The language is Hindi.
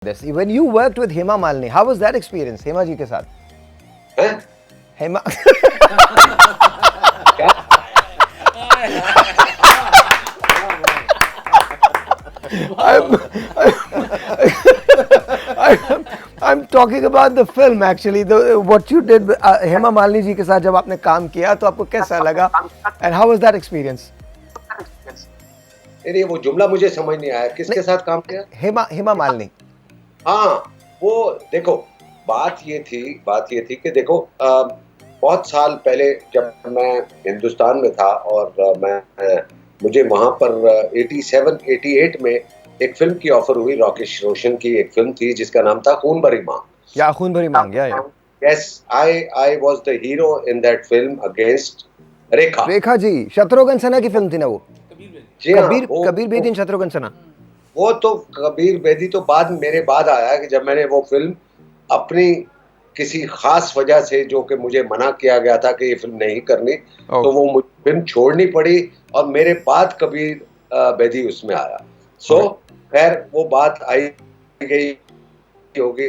This when you worked with Hema Malini, how was that experience? Hema ji के साथ. हैं? Hema. क्या? I'm talking about the film actually. What you did Hema Malini जी के साथ जब आपने काम किया तो आपको कैसा लगा? And how was that experience? नहीं वो जुमला मुझे समझ नहीं आया. किसके साथ काम किया? हेमा मालिनी. हाँ, वो देखो बात ये थी कि देखो बहुत साल पहले जब मैं हिंदुस्तान में था और मुझे वहाँ पर 87-88 में एक फिल्म की ऑफर हुई. राकेश रोशन की एक फिल्म थी जिसका नाम था खून भरी मांग. या खून भरी मांग. या Yes, I was the hero in that film against रेखा. रेखा जी शत्रुघ्न सिन्हा की फिल्म थी ना वो. कबीर बेदी शत्रुघ्न सिन्हा. वो तो कबीर बेदी तो मेरे बाद आया कि जब मैंने वो फिल्म अपनी किसी खास वजह से जो कि मुझे मना किया गया था कि ये फिल्म नहीं करनी, तो वो मुझे फिल्म छोड़नी पड़ी और मेरे बाद कबीर बेदी उसमें आया. सो खैर वो बात आई गई होगी.